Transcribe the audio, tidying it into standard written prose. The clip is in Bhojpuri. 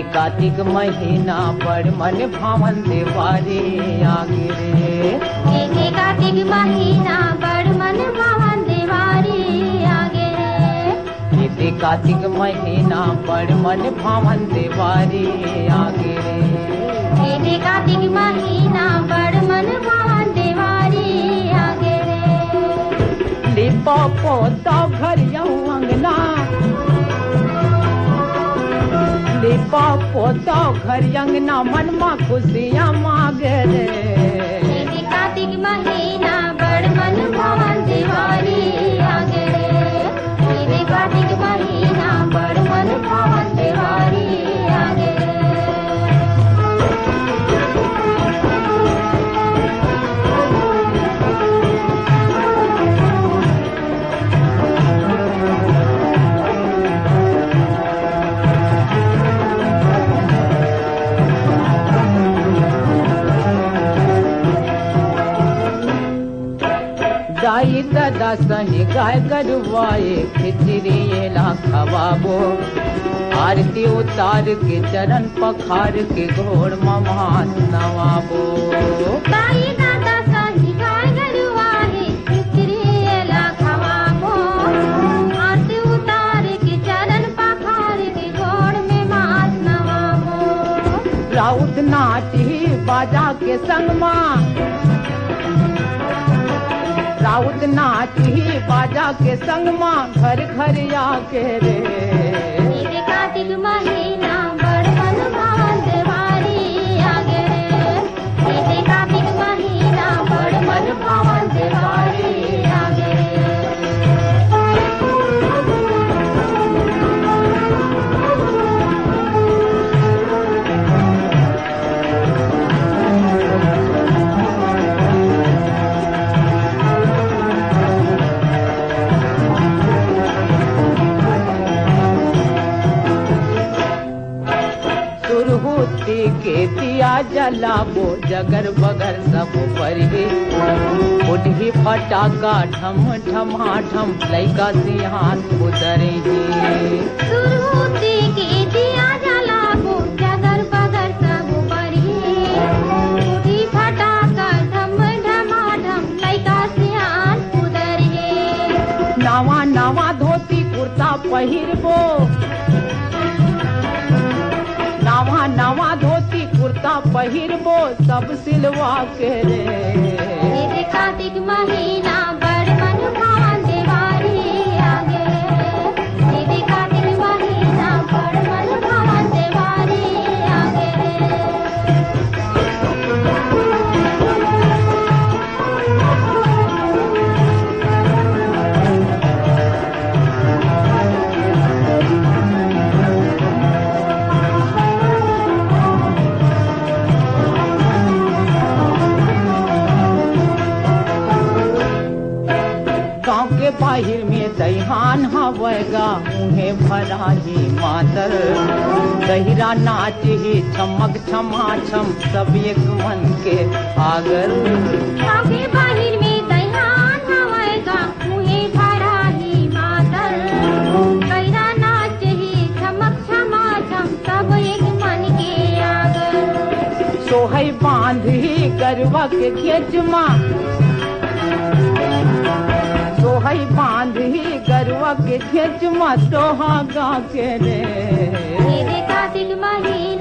कार्तिक महीना बड़ मन भावन देवारी आगे रे। कार्तिक महीना बड़ मन भावन देवारी आगे रे। कार्तिक महीना बड़ मन भावन देवारी आगे रे। कार्तिक महीना बड़ मन भावन देवारी आगे रे। लिपा पोता घर अंगना, लिपा पोता घर अंगना मनमा खुशियाँ मांगे रे। कार्तिक महीना बड़ मन भावन देवारी आगे रे। कार्तिक महीना बड़ मन भावन देवारी आगे रे। दाई दादा सही गाय गरुआए खिचड़ी ला खवाबो। आरती उतार के चरण पखार के घोड़ ममास नवाबो। दाई दादा सही गाय गरुआए खिचड़ी ला खवाबो। आरती उतार के चरण पखार के घोड़ में मास नवाबो। राउत नाच ही बाजा के संग माँ, राउत नाच ही बाजा के संग माँ घर घर आके रे। कार्तिक महीना बड़ मन भावन देवारी आगे रे। कार्तिक महीना बड़ मन भावन देवारी आगे के दिया जलाबो जगर बगर सब परिहे। उठी फटाका ठम ठमा ठम लैका सिंहान उतरे सुरहुती के दिया जलाबो जगर बगर सब परिहे। उठी फटाका ठम ठमा ठम लैका सिंहान उतरे। नवा नवा धोती कुर्ता पहिरबो, नवा नवा धोती कुर्ता पहिरबो सब सिलवा के रे। कार्तिक महीना बड़ मन भावन देवारी आगे रे। कार्तिक महीना बड़ मन भावन देवारी आगे बाहिर में दहिहान हवेगा मुहे भरा ही मातर। गहिरा नाच ही चमक छमा छम सब एक मन के आगर। बाहिर में दहिहान हवेगा मुहे भरा ही मातर। गहिरा नाच ही चमक छमा छम सब एक मन के आगर। सोहई बांध ही गरवा के खेचमा, सोहई बांध ही गरुआ के खेच में सोहागा के रे। कार्तिक महीना